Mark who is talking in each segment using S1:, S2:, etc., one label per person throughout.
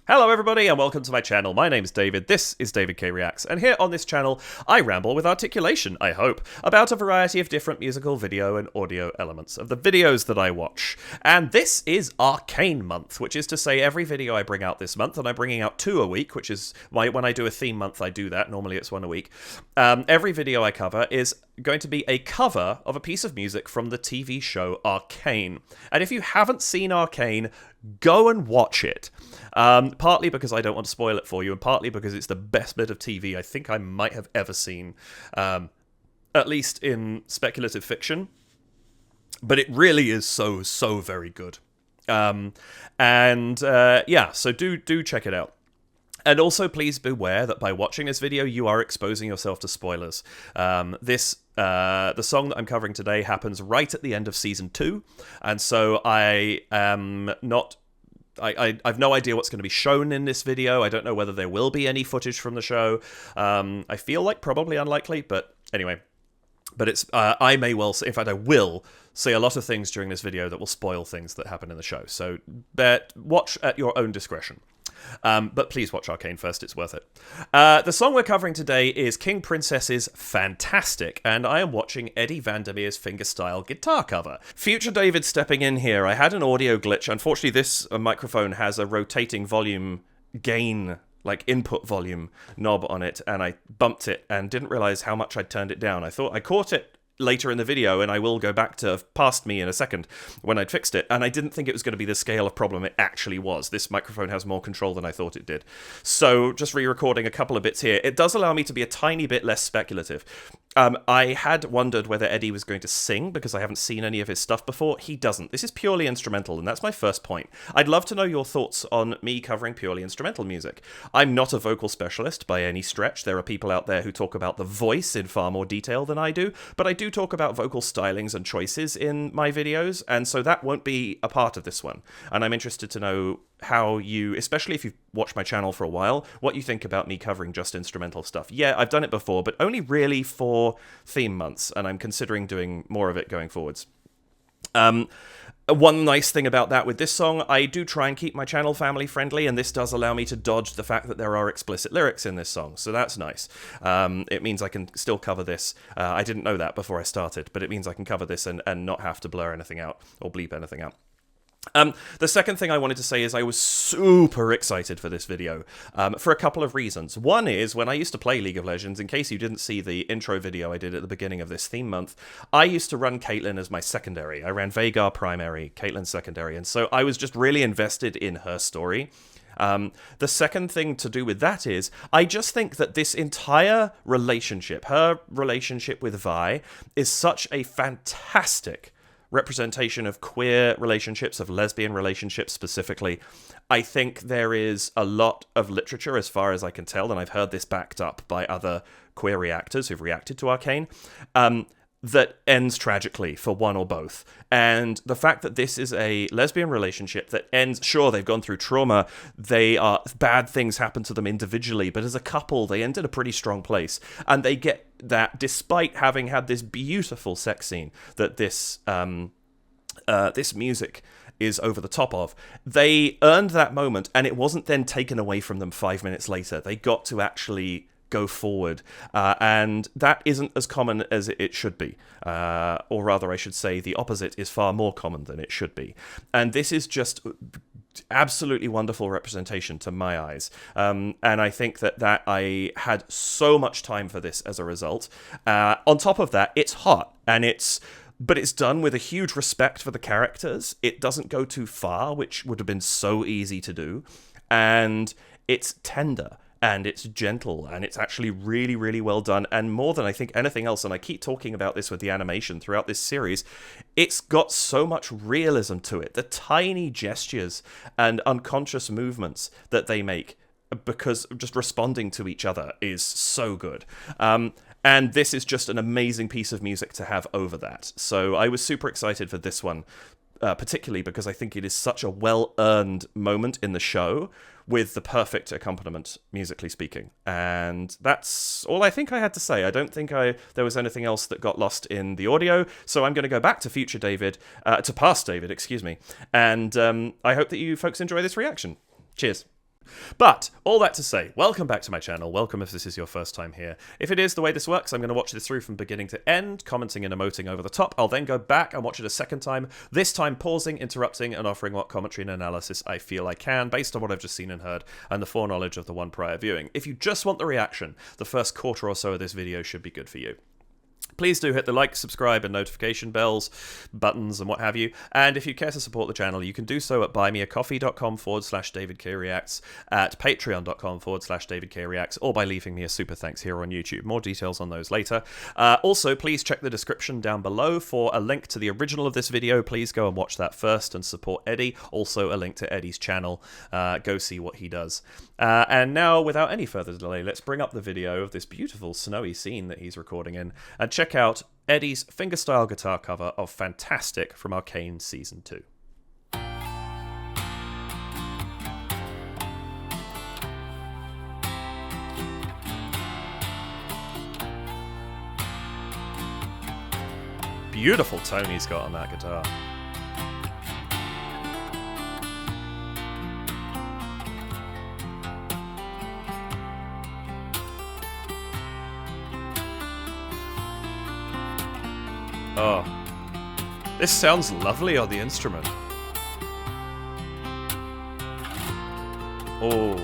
S1: Hello everybody and welcome to my channel. My name is David, this is David K Reacts, and here on this channel I ramble with articulation, I hope, about a variety of different musical, video and audio elements of the videos that I watch. And this is Arcane Month, which is to say every video I bring out this month, and I'm bringing out 2 a week, which is when I do a theme month I do that, normally it's 1 a week. Every video I cover is going to be a cover of a piece of music from the TV show Arcane. And if you haven't seen Arcane, go and watch it. Partly because I don't want to spoil it for you, and partly because it's the best bit of TV I think I might have ever seen, at least in speculative fiction. But it really is so very good. Yeah, so do check it out. And also, please beware that by watching this video, you are exposing yourself to spoilers. The song that I'm covering today happens right at the end of Season 2, and so I am not... I've no idea what's going to be shown in this video. I don't know whether there will be any footage from the show. I feel like probably unlikely, but anyway. But it's I may well say, in fact I will say a lot of things during this video that will spoil things that happen in the show. So watch at your own discretion. But please watch Arcane first, it's worth it. The song we're covering today is King Princess's Fantastic, and I am watching Eddie Van Der Meer's fingerstyle guitar cover. Future David stepping in here. I had an audio glitch. Unfortunately, this microphone has a rotating volume gain, like input volume knob on it, and I bumped it and didn't realize how much I'd turned it down. I thought I caught it later in the video, and I will go back to past me in a second when I'd fixed it, and I didn't think it was going to be the scale of problem it actually was. This microphone has more control than I thought it did. So just re-recording a couple of bits here. It does allow me to be a tiny bit less speculative. I had wondered whether Eddie was going to sing, because I haven't seen any of his stuff before. He doesn't. This is purely instrumental, and that's my first point. I'd love to know your thoughts on me covering purely instrumental music. I'm not a vocal specialist by any stretch. There are people out there who talk about the voice in far more detail than I do, but I do talk about vocal stylings and choices in my videos, and so that won't be a part of this one. And I'm interested to know how you, especially if you've watched my channel for a while, what you think about me covering just instrumental stuff. Yeah, I've done it before, but only really for theme months, and I'm considering doing more of it going forwards. One nice thing about that with this song, I do try and keep my channel family friendly, and this does allow me to dodge the fact that there are explicit lyrics in this song, so that's nice. It means I can still cover this. I didn't know that before I started, but it means I can cover this and not have to blur anything out or bleep anything out. The second thing I wanted to say is I was super excited for this video for a couple of reasons. One is, when I used to play League of Legends, in case you didn't see the intro video I did at the beginning of this theme month, I used to run Caitlyn as my secondary. I ran Veigar primary, Caitlyn secondary, and so I was just really invested in her story. The second thing to do with that is, I just think that this entire relationship, her relationship with Vi, is such a fantastic representation of queer relationships, of lesbian relationships specifically. I think there is a lot of literature, as far as I can tell, and I've heard this backed up by other queer reactors who've reacted to Arcane, that ends tragically for one or both. And the fact that this is a lesbian relationship that ends, sure, they've gone through trauma, bad things happen to them individually, but as a couple, they end in a pretty strong place. And they get that despite having had this beautiful sex scene that this music is over the top of. They earned that moment, and it wasn't then taken away from them 5 minutes later. They got to actually go forward, and that isn't as common as it should be, or rather I should say the opposite is far more common than it should be, and this is just absolutely wonderful representation to my eyes, and I think that I had so much time for this as a result. On top of that, it's hot, but it's done with a huge respect for the characters. It doesn't go too far, which would have been so easy to do, and it's tender, and it's gentle, and it's actually really, really well done. And more than I think anything else, and I keep talking about this with the animation throughout this series, it's got so much realism to it. The tiny gestures and unconscious movements that they make, because just responding to each other, is so good. And this is just an amazing piece of music to have over that. So I was super excited for this one, particularly because I think it is such a well-earned moment in the show, with the perfect accompaniment, musically speaking. And that's all I think I had to say. I don't think there was anything else that got lost in the audio, so I'm going to go back to future David, to past David, excuse me. And I hope that you folks enjoy this reaction. Cheers. But, all that to say, welcome back to my channel. Welcome if this is your first time here. If it is, the way this works, I'm going to watch this through from beginning to end, commenting and emoting over the top. I'll then go back and watch it a second time, this time pausing, interrupting, and offering what commentary and analysis I feel I can, based on what I've just seen and heard, and the foreknowledge of the one prior viewing. If you just want the reaction, the first quarter or so of this video should be good for you. Please do hit the like, subscribe, and notification bells, buttons, and what have you. And if you care to support the channel, you can do so at buymeacoffee.com/DavidKReacts, at patreon.com/DavidKReacts, or by leaving me a super thanks here on YouTube. More details on those later. Also, please check the description down below for a link to the original of this video. Please go and watch that first and support Eddie. Also, a link to Eddie's channel. Go see what he does. And now, without any further delay, let's bring up the video of this beautiful snowy scene that he's recording in, and check out Eddie's fingerstyle guitar cover of Fantastic from Arcane Season 2. Beautiful tone he's got on that guitar. Oh, this sounds lovely on the instrument. Oh.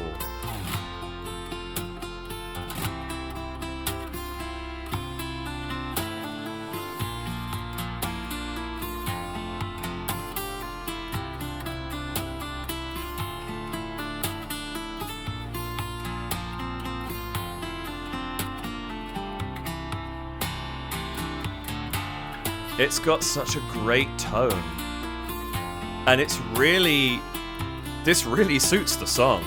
S1: It's got such a great tone, and it's really, this really suits the song.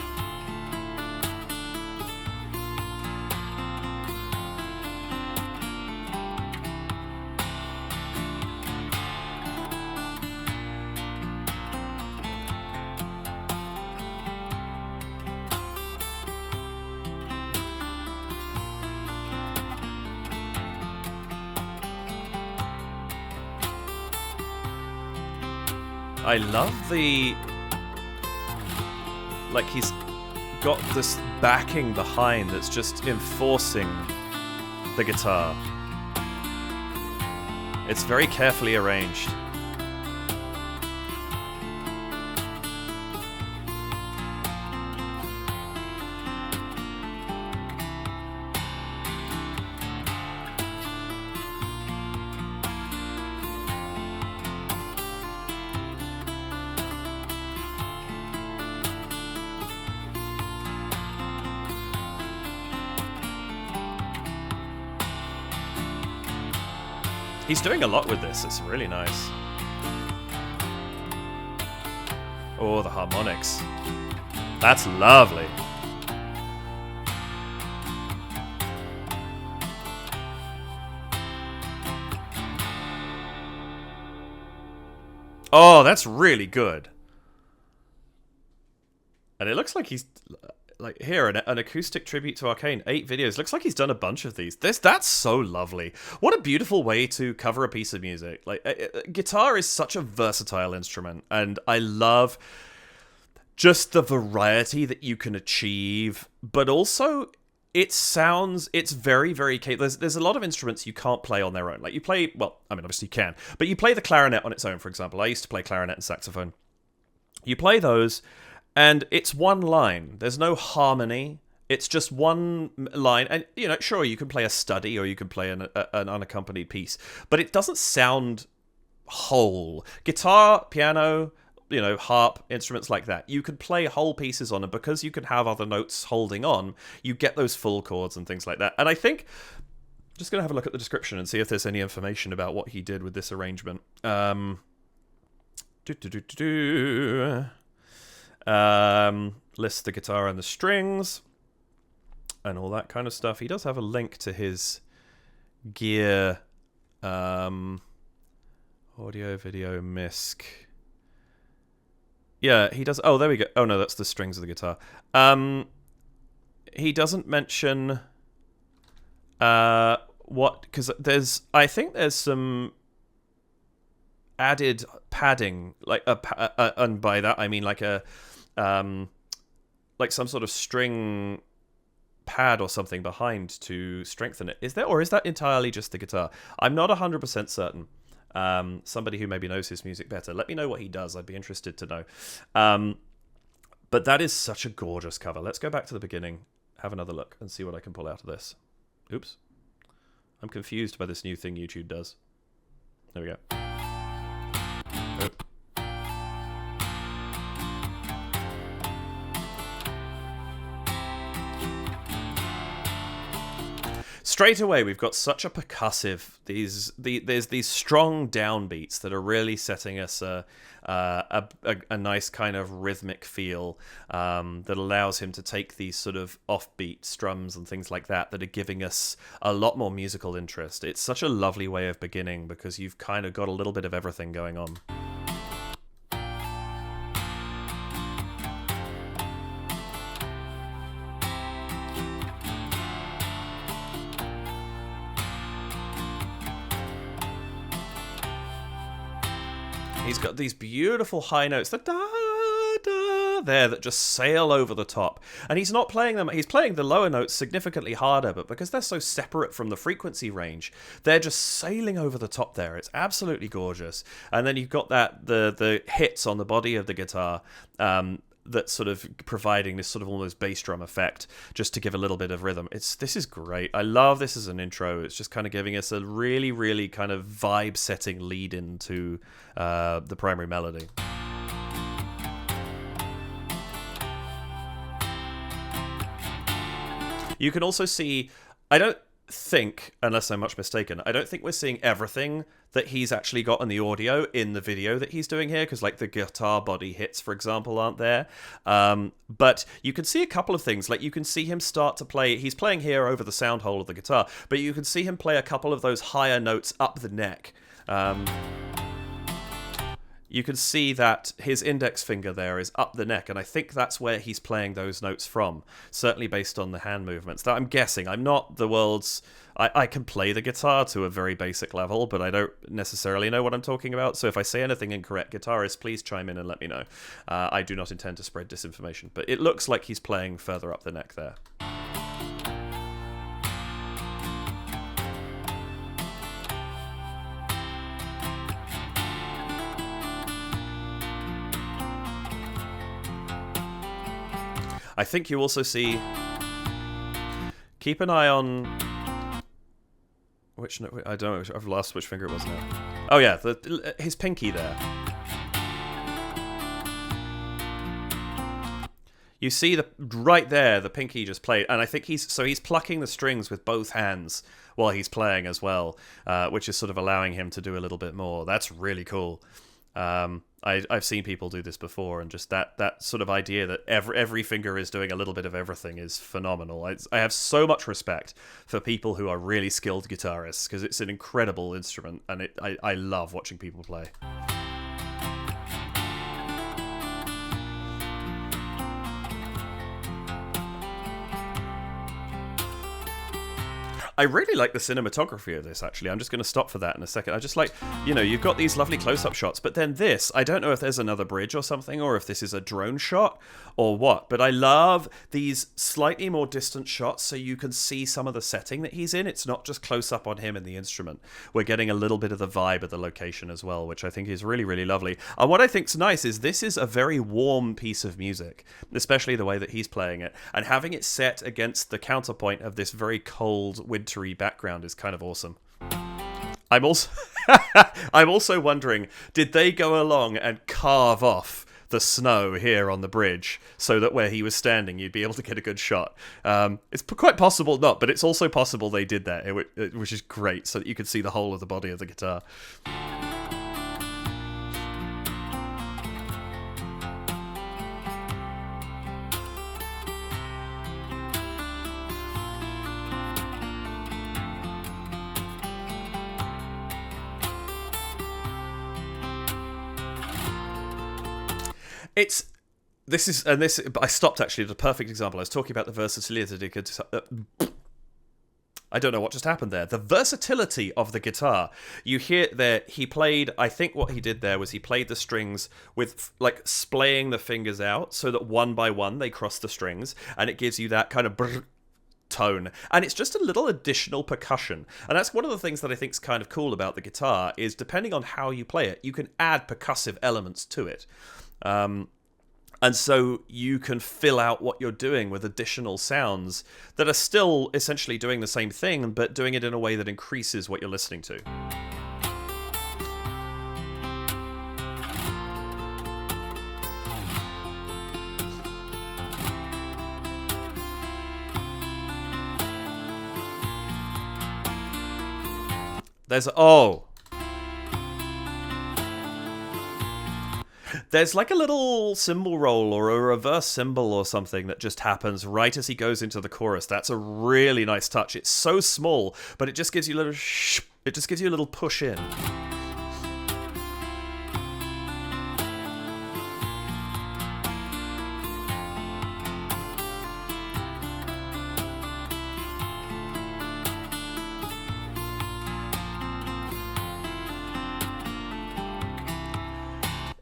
S1: I love the, like, he's got this backing behind that's just enforcing the guitar. It's very carefully arranged. He's doing a lot with this, it's really nice. Oh, the harmonics. That's lovely. Oh, that's really good. And it looks like he's, like, here, an acoustic tribute to Arcane, 8 videos. Looks like he's done a bunch of these. That's so lovely. What a beautiful way to cover a piece of music. Like, guitar is such a versatile instrument, and I love just the variety that you can achieve, but also it's very, very capable. There's a lot of instruments you can't play on their own. Like, you play, well, I mean, obviously you can, but you play the clarinet on its own, for example. I used to play clarinet and saxophone. You play those, and it's one line. There's no harmony. It's just one line. And, you know, sure, you can play a study or you can play an unaccompanied piece, but it doesn't sound whole. Guitar, piano, you know, harp, instruments like that, you can play whole pieces on, and because you can have other notes holding on, you get those full chords and things like that. And I think, just going to have a look at the description and see if there's any information about what he did with this arrangement. Lists the guitar and the strings and all that kind of stuff. He does have a link to his gear, audio, video, misc. Yeah, he does. Oh, there we go. Oh no, that's the strings of the guitar. He doesn't mention what, because I think there's some added padding, like and by that I mean like a like some sort of string pad or something behind to strengthen it. Is there, or is that entirely just the guitar? I'm not 100% certain. Somebody who maybe knows his music better, let me know what he does. I'd be interested to know. But that is such a gorgeous cover. Let's go back to the beginning, have another look, and see what I can pull out of this. Oops. I'm confused by this new thing YouTube does. There we go. Oh. Straight away, we've got such a percussive. There's these strong downbeats that are really setting us a nice kind of rhythmic feel that allows him to take these sort of offbeat strums and things like that are giving us a lot more musical interest. It's such a lovely way of beginning because you've kind of got a little bit of everything going on. He's got these beautiful high notes, the da-da there, that just sail over the top. And he's not playing them, he's playing the lower notes significantly harder, but because they're so separate from the frequency range, they're just sailing over the top there. It's absolutely gorgeous. And then you've got the hits on the body of the guitar, that's sort of providing this sort of almost bass drum effect just to give a little bit of rhythm. This is great. I love this as an intro. It's just kind of giving us a really, really kind of vibe setting lead into the primary melody. You can also see, I don't think, unless I'm much mistaken, I don't think we're seeing everything that he's actually got on the audio in the video that he's doing here, because like the guitar body hits, for example, aren't there. But you can see a couple of things. Like you can see him start to play, he's playing here over the sound hole of the guitar, but you can see him play a couple of those higher notes up the neck. You can see that his index finger there is up the neck, and I think that's where he's playing those notes from, certainly based on the hand movements. That I'm guessing. I'm not the world's... I can play the guitar to a very basic level, but I don't necessarily know what I'm talking about, so if I say anything incorrect, guitarists, please chime in and let me know. I do not intend to spread disinformation, but it looks like he's playing further up the neck there. I think you also see... Keep an eye on... Which... I don't know. I've lost which finger it was now. Oh yeah, his pinky there. You see right there, the pinky just played, and I think he's plucking the strings with both hands while he's playing as well, which is sort of allowing him to do a little bit more. That's really cool. I've seen people do this before, and just that sort of idea that every finger is doing a little bit of everything is phenomenal. I have so much respect for people who are really skilled guitarists, because it's an incredible instrument, and I love watching people play. I really like the cinematography of this, actually. I'm just going to stop for that in a second. I just like, you've got these lovely close-up shots, but then this, I don't know if there's another bridge or something, or if this is a drone shot or what, but I love these slightly more distant shots so you can see some of the setting that he's in. It's not just close-up on him and the instrument. We're getting a little bit of the vibe of the location as well, which I think is really, really lovely. And what I think's nice is this is a very warm piece of music, especially the way that he's playing it, and having it set against the counterpoint of this very cold, wintry background is kind of awesome. I'm also wondering, did they go along and carve off the snow here on the bridge so that where he was standing you'd be able to get a good shot? It's quite possible not, but it's also possible they did that, which is great, so that you could see the whole of the body of the guitar. I stopped actually at a perfect example. I was talking about the versatility. I don't know what just happened there. The versatility of the guitar. You hear there, he played, I think what he did there was he played the strings with, like, splaying the fingers out so that one by one they cross the strings, and it gives you that kind of brr tone. And it's just a little additional percussion. And that's one of the things that I think is kind of cool about the guitar, is depending on how you play it, you can add percussive elements to it. And so you can fill out what you're doing with additional sounds that are still essentially doing the same thing, but doing it in a way that increases what you're listening to. There's like a little cymbal roll or a reverse cymbal or something that just happens right as he goes into the chorus. That's a really nice touch. It's so small, but it just gives you a little push in.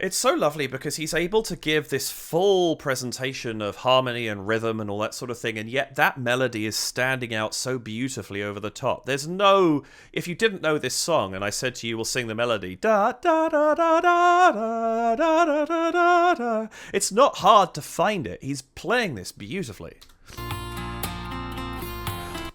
S1: It's so lovely because he's able to give this full presentation of harmony and rhythm and all that sort of thing, and yet that melody is standing out so beautifully over the top. There's no... If you didn't know this song and I said to you, we'll sing the melody, da da da da da da da da da da, it's not hard to find it. He's playing this beautifully.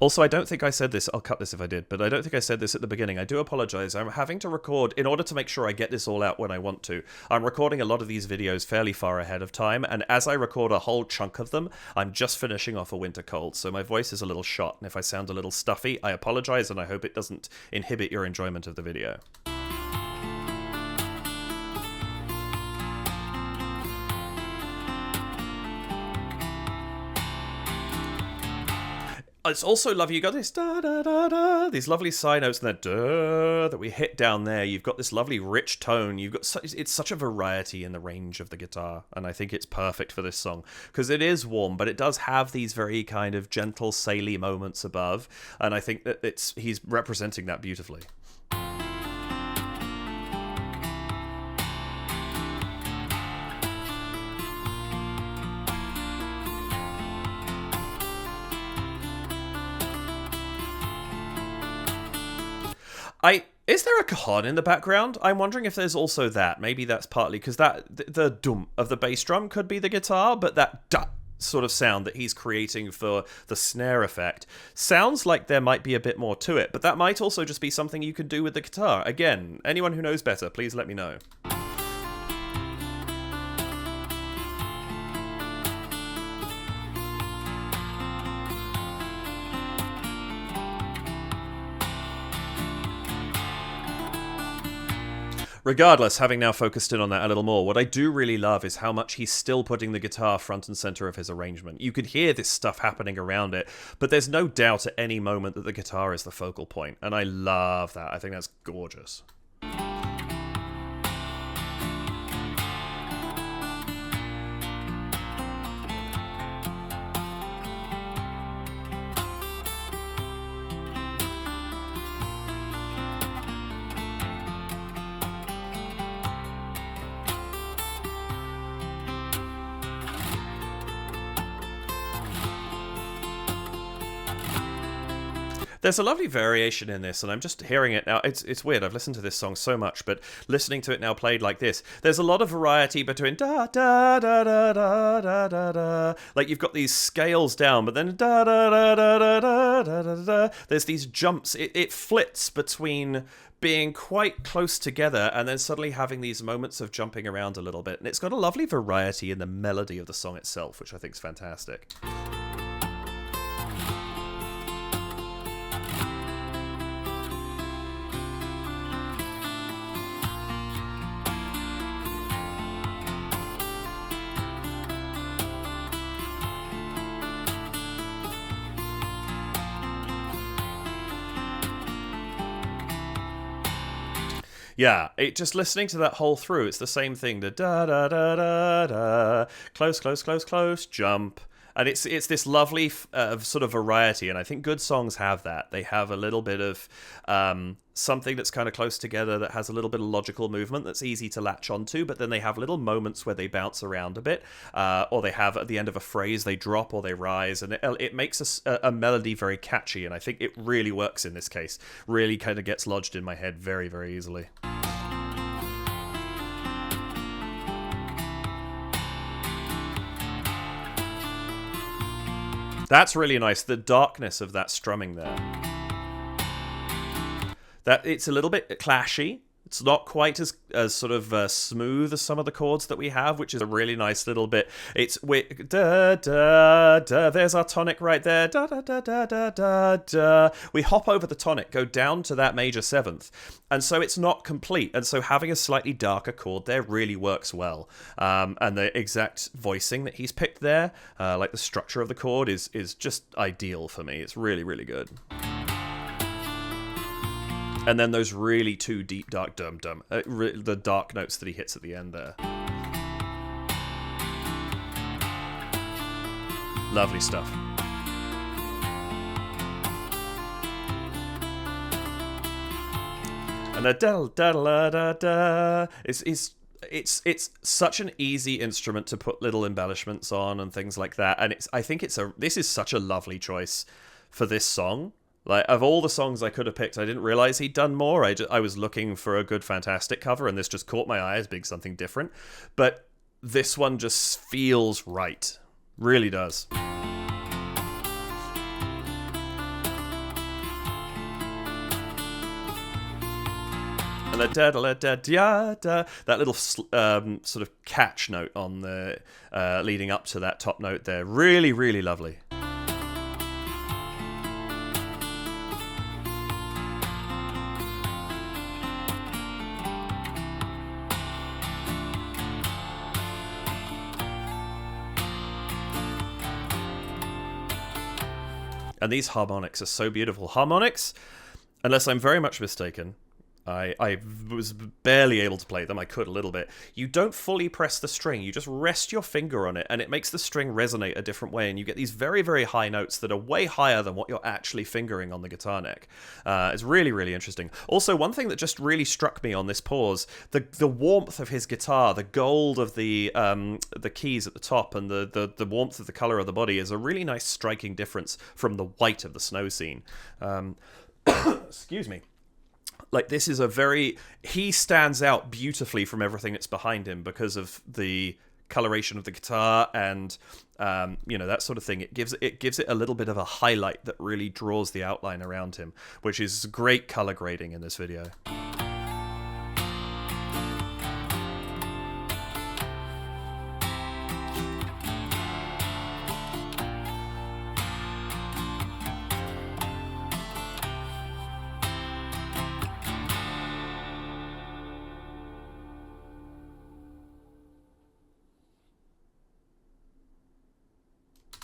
S1: Also, I don't think I said this, I'll cut this if I did, but I don't think I said this at the beginning. I do apologize. I'm having to record, in order to make sure I get this all out when I want to, I'm recording a lot of these videos fairly far ahead of time, and as I record a whole chunk of them, I'm just finishing off a winter cold, so my voice is a little shot, and if I sound a little stuffy, I apologize, and I hope it doesn't inhibit your enjoyment of the video. It's also lovely. You got this da da da da, these lovely side notes, and that da that we hit down there. You've got this lovely rich tone. You've got it's such a variety in the range of the guitar, and I think it's perfect for this song because it is warm, but it does have these very kind of gentle, saily moments above, and I think that he's representing that beautifully. Is there a cajon in the background? I'm wondering if there's also that. Maybe that's partly because the dum of the bass drum could be the guitar, but that da sort of sound that he's creating for the snare effect sounds like there might be a bit more to it, but that might also just be something you can do with the guitar. Again, anyone who knows better, please let me know. Regardless, having now focused in on that a little more, what I do really love is how much he's still putting the guitar front and center of his arrangement. You could hear this stuff happening around it, but there's no doubt at any moment that the guitar is the focal point, and I love that. I think that's gorgeous. There's a lovely variation in this, and I'm just hearing it now. It's weird. I've listened to this song so much, but listening to it now played like this, there's a lot of variety between da da da da da da da da. Like you've got these scales down, but then da da da da da da da da da. There's these jumps. It flits between being quite close together and then suddenly having these moments of jumping around a little bit. And it's got a lovely variety in the melody of the song itself, which I think is fantastic. Yeah, just listening to that whole through, it's the same thing. The da da da da da, close, close, close, close, jump, And it's this lovely sort of variety, and I think good songs have that. They have a little bit of something that's kind of close together that has a little bit of logical movement that's easy to latch onto, but then they have little moments where they bounce around a bit, or they have at the end of a phrase they drop or they rise, and it makes a melody very catchy, and I think it really works in this case. Really kind of gets lodged in my head very, very easily. That's really nice, the darkness of that strumming there. That it's a little bit clashy. It's not quite as sort of smooth as some of the chords that we have, which is a really nice little bit. It's da da da. There's our tonic right there. Da da da da da da da. We hop over the tonic, go down to that major seventh, and so it's not complete. And so having a slightly darker chord there really works well. And the exact voicing that he's picked there, like the structure of the chord, is just ideal for me. It's really, really good. And then those really two deep, dark dum-dum. The dark notes that he hits at the end there. Lovely stuff. And the da-da-da-da-da. It's such an easy instrument to put little embellishments on and things like that. And I think this is such a lovely choice for this song. Like, of all the songs I could have picked, I didn't realize he'd done more. I was looking for a good Fantastic cover, and this just caught my eye as being something different. But this one just feels right. Really does. And the da-da-da-da-da, that little sort of catch note on the leading up to that top note there. Really, really lovely. And these harmonics are so beautiful. Harmonics, unless I'm very much mistaken, I was barely able to play them. I could a little bit. You don't fully press the string. You just rest your finger on it, and it makes the string resonate a different way, and you get these very, very high notes that are way higher than what you're actually fingering on the guitar neck. It's really, really interesting. Also, one thing that just really struck me on this pause, the warmth of his guitar, the gold of the keys at the top, and the warmth of the color of the body is a really nice striking difference from the white of the snow scene. Excuse me. Like, this is he stands out beautifully from everything that's behind him because of the coloration of the guitar and, that sort of thing. It gives it a little bit of a highlight that really draws the outline around him, which is great color grading in this video.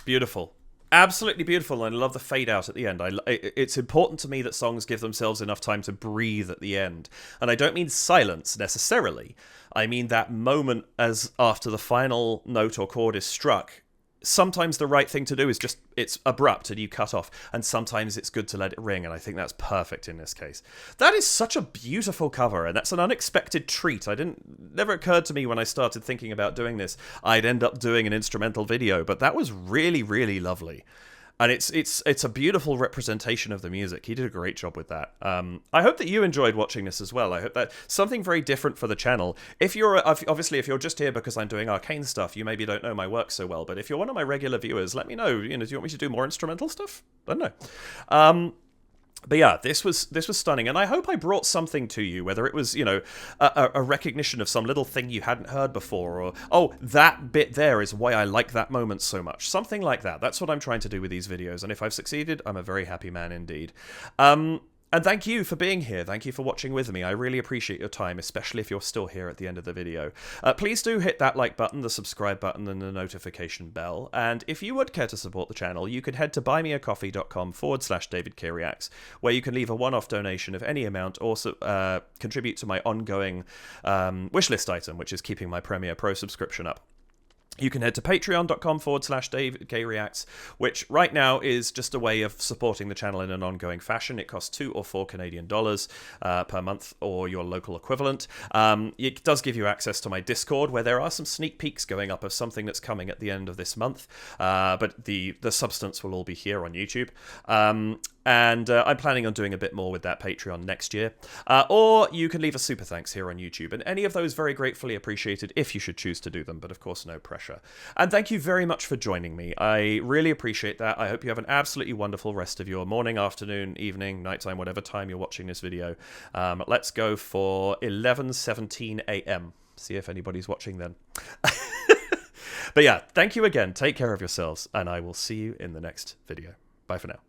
S1: Beautiful. Absolutely beautiful, and I love the fade out at the end. It's important to me that songs give themselves enough time to breathe at the end. And I don't mean silence necessarily. I mean that moment as after the final note or chord is struck. Sometimes the right thing to do is it's abrupt and you cut off, and sometimes it's good to let it ring, and I think that's perfect in this case. That is such a beautiful cover, and that's an unexpected treat. Never occurred to me when I started thinking about doing this, I'd end up doing an instrumental video, but that was really, really lovely. And it's a beautiful representation of the music. He did a great job with that. I hope that you enjoyed watching this as well. I hope that something very different for the channel. If you're just here because I'm doing Arcane stuff, you maybe don't know my work so well. But if you're one of my regular viewers, let me know. Do you want me to do more instrumental stuff? I don't know. But yeah, this was stunning, and I hope I brought something to you, whether it was, a recognition of some little thing you hadn't heard before, or, oh, that bit there is why I like that moment so much. Something like that. That's what I'm trying to do with these videos, and if I've succeeded, I'm a very happy man indeed. And thank you for being here. Thank you for watching with me. I really appreciate your time, especially if you're still here at the end of the video. Please do hit that like button, the subscribe button, and the notification bell. And if you would care to support the channel, you can head to buymeacoffee.com/DavidKReacts, where you can leave a one-off donation of any amount, or contribute to my ongoing wishlist item, which is keeping my Premiere Pro subscription up. you can head to patreon.com/DavidKReacts, which right now is just a way of supporting the channel in an ongoing fashion. It costs $2 or $4 Canadian per month, or your local equivalent. It does give you access to my Discord, where there are some sneak peeks going up of something that's coming at the end of this month, but the substance will all be here on YouTube. And I'm planning on doing a bit more with that Patreon next year. Or you can leave a super thanks here on YouTube, and any of those very gratefully appreciated if you should choose to do them, but of course no pressure. And thank you very much for joining me. I really appreciate that. I hope you have an absolutely wonderful rest of your morning, afternoon, evening, nighttime, whatever time you're watching this video. Let's go for 11:17 a.m. See if anybody's watching then. But yeah, thank you again. Take care of yourselves, and I will see you in the next video. Bye for now.